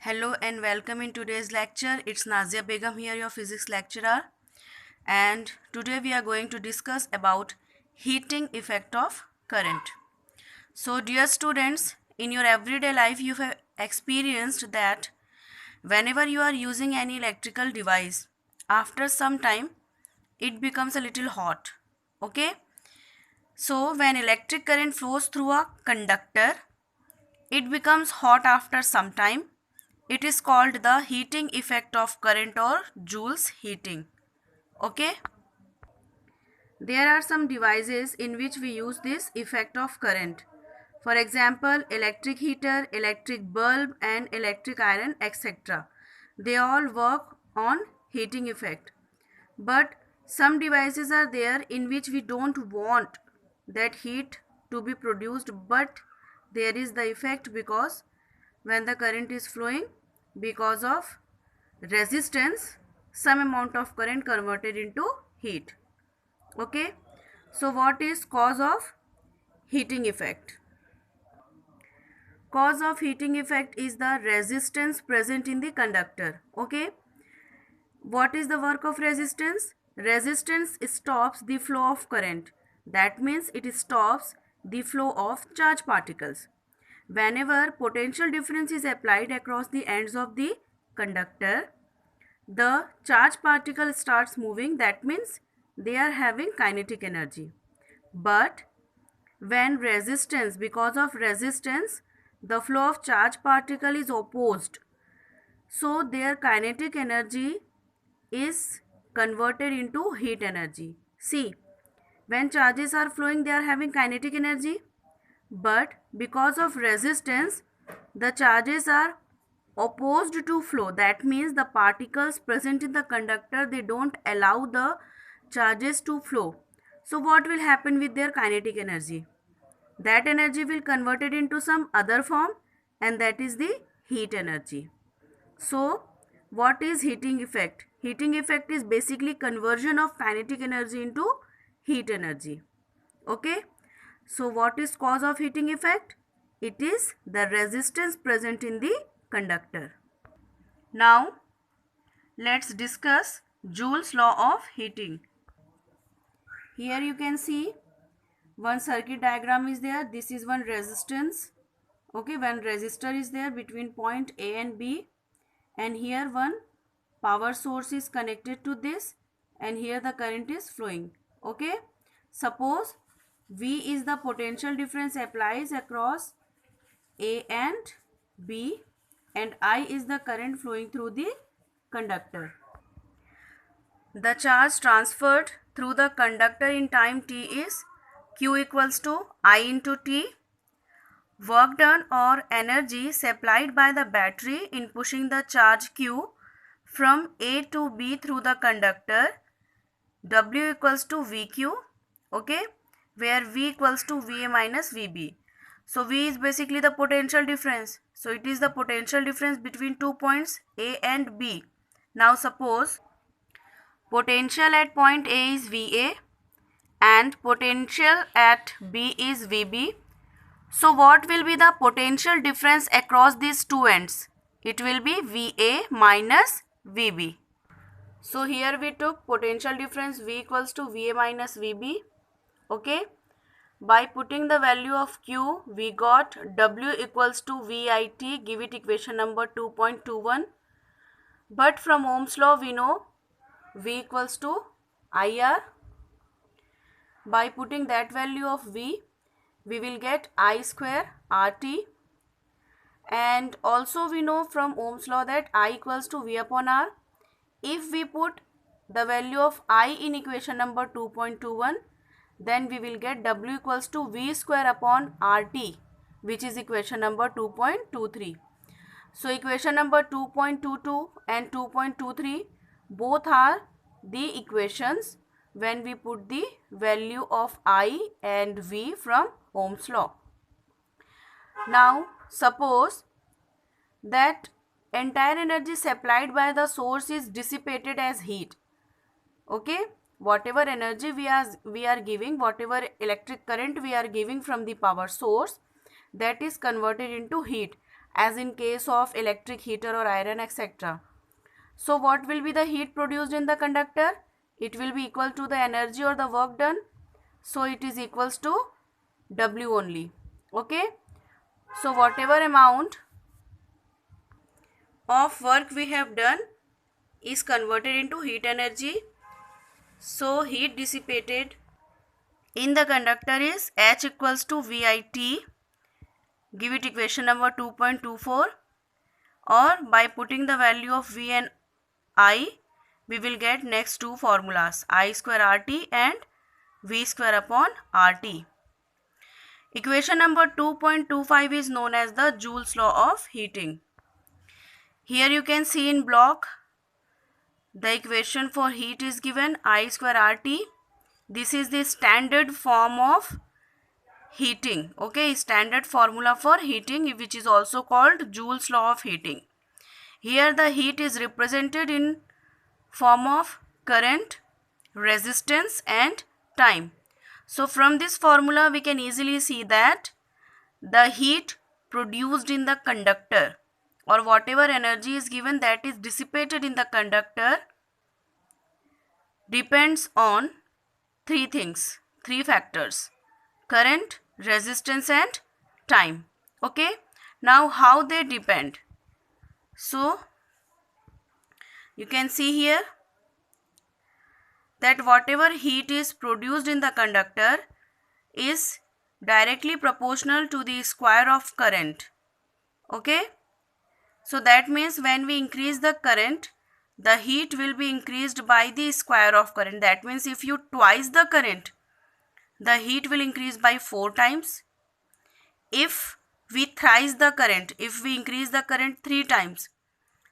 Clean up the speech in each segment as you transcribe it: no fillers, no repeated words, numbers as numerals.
Hello and welcome in today's lecture. It's Nazia Begum here, your physics lecturer. And today we are going to discuss about heating effect of current. So dear students, in your everyday life you have experienced that whenever you are using any electrical device, after some time it becomes a little hot. Okay? So when electric current flows through a conductor, it becomes hot after some time. It is called the heating effect of current or Joule's heating. Okay. There are some devices in which we use this effect of current. For example, electric heater, electric bulb and electric iron, etc. They all work on heating effect. But some devices are there in which we don't want that heat to be produced, but there is the effect because when the current is flowing, because of resistance, some amount of current converted into heat. Okay, so what is cause of heating effect? Cause of heating effect is the resistance present in the conductor. Okay, what is the work of resistance? Resistance stops the flow of current. That means it stops the flow of charge particles. Whenever potential difference is applied across the ends of the conductor, the charge particle starts moving. That means they are having kinetic energy. But when resistance, because of resistance, the flow of charge particle is opposed, so their kinetic energy is converted into heat energy. See, when charges are flowing, they are having kinetic energy, but because of resistance, the charges are opposed to flow. That means the particles present in the conductor, they don't allow the charges to flow. So what will happen with their kinetic energy? That energy will convert it into some other form, and that is the heat energy. So what is heating effect? Heating effect is basically conversion of kinetic energy into heat energy. Okay. So what is cause of heating effect? It is the resistance present in the conductor. Now let's discuss Joule's law of heating. Here you can see one circuit diagram is there. This is one resistance. Okay, one resistor is there between point A and B, and here one power source is connected to this, and here the current is flowing. Okay, suppose V is the potential difference applies across A and B, and I is the current flowing through the conductor. The charge transferred through the conductor in time t is Q equals to I into T. Work done or energy supplied by the battery in pushing the charge Q from A to B through the conductor, W equals to VQ, okay, where V equals to VA minus VB. So V is basically the potential difference. So it is the potential difference between 2 points A and B. Now suppose potential at point A is VA and potential at B is VB. So what will be the potential difference across these two ends? It will be VA minus VB. So here we took potential difference V equals to VA minus VB. Okay. By putting the value of Q, we got W equals to VIT. Give it equation number 2.21. But from Ohm's law we know V equals to IR. By putting that value of V, we will get I square RT. And also we know from Ohm's law that I equals to V upon R. If we put the value of I in equation number 2.21, then we will get W equals to V square upon RT, which is equation number 2.23. So equation number 2.22 and 2.23 both are the equations when we put the value of I and V from Ohm's law. Now suppose that entire energy supplied by the source is dissipated as heat. Okay, whatever energy we are giving, whatever electric current we are giving from the power source, that is converted into heat. as in case of electric heater or iron, etc. So what will be the heat produced in the conductor? It will be equal to the energy or the work done. So it is equals to W only. Okay. So whatever amount of work we have done is converted into heat energy. So heat dissipated in the conductor is H equals to VIT. Give it equation number 2.24, or by putting the value of V and I, we will get next two formulas, I square RT and V square upon RT. Equation number 2.25 is known as the Joule's law of heating. Here you can see in block the equation for heat is given I square RT. This is the standard form of heating. Okay, standard formula for heating, which is also called Joule's law of heating. Here the heat is represented in form of current, resistance and time. So from this formula we can easily see that the heat produced in the conductor, or whatever energy is given that is dissipated in the conductor, depends on three things, three factors: current, resistance and time. Okay, now how they depend? So you can see here that whatever heat is produced in the conductor is directly proportional to the square of current. Okay, so that means when we increase the current, the heat will be increased by the square of current. That means if you twice the current, the heat will increase by 4 times. If we thrice the current, if we increase the current 3 times,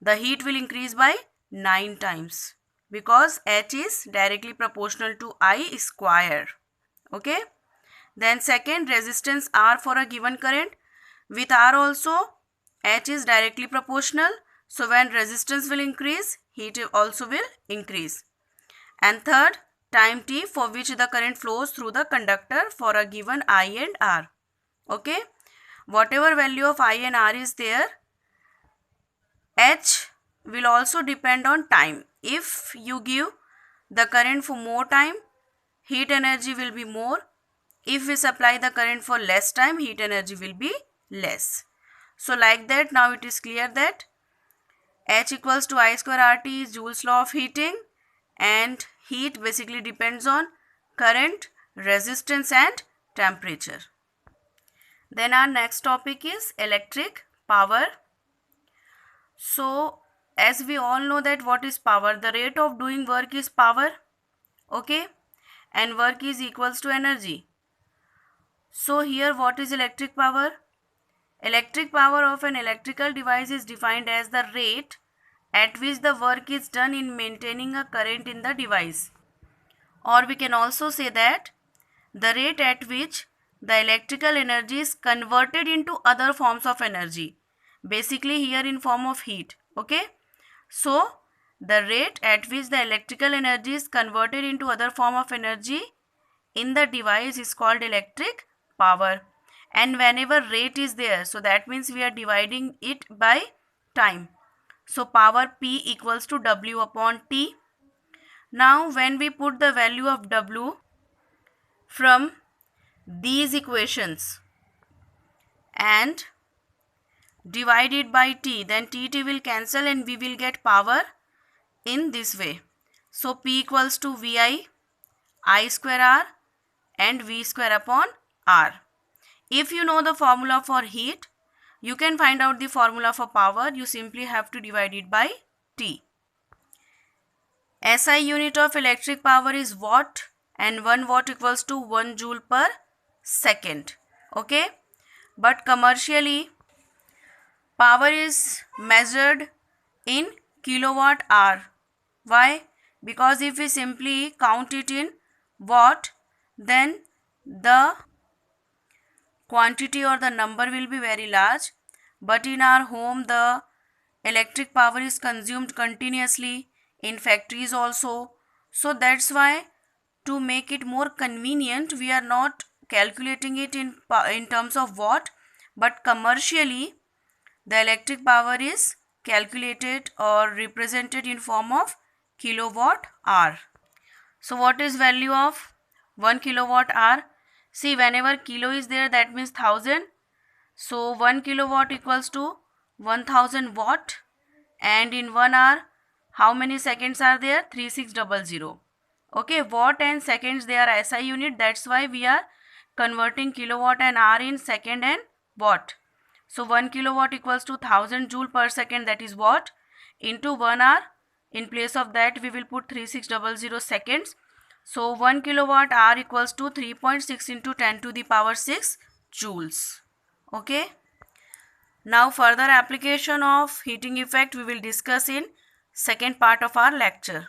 the heat will increase by 9 times, because H is directly proportional to I square. Okay. Then second, resistance R for a given current. With R also, H is directly proportional. So when resistance will increase, heat also will increase. And third, time T for which the current flows through the conductor for a given I and R. Okay. Whatever value of I and R is there, H will also depend on time. If you give the current for more time, heat energy will be more. If we supply the current for less time, heat energy will be less. So like that, now it is clear that H equals to I square RT is Joule's law of heating, and heat basically depends on current, resistance and temperature. Then our next topic is electric power. So as we all know that what is power, the rate of doing work is power. Okay, and work is equals to energy. So here what is electric power? Electric power of an electrical device is defined as the rate at which the work is done in maintaining a current in the device. Or we can also say that the rate at which the electrical energy is converted into other forms of energy. Basically here in form of heat. Okay. So the rate at which the electrical energy is converted into other form of energy in the device is called electric power. And whenever rate is there, so that means we are dividing it by time. So power P equals to W upon T. Now when we put the value of W from these equations and divide it by T, then T will cancel and we will get power in this way. So P equals to VI, I square R and V square upon R. If you know the formula for heat, you can find out the formula for power. You simply have to divide it by T. SI unit of electric power is watt, and 1 watt equals to 1 joule per second. Okay. But commercially, power is measured in kilowatt hour. Why? Because if we simply count it in watt, then the quantity or the number will be very large. But in our home, the electric power is consumed continuously, in factories also. So that's why, to make it more convenient, we are not calculating it in terms of watt, but commercially The electric power is calculated or represented in form of kilowatt hour. So what is value of 1 kilowatt hour? See, whenever kilo is there, that means 1000. So 1 kilowatt equals to 1000 watt, and in 1 hour how many seconds are there? 3600. Okay, watt and seconds, they are SI unit, that's why we are converting kilowatt and hour in second and watt. So 1 kilowatt equals to 1000 joule per second, that is watt, into 1 hour. In place of that we will put 3600 seconds. So 1 kilowatt hour equals to 3.6 into 10 to the power 6 joules. Okay. Now further application of heating effect we will discuss in second part of our lecture.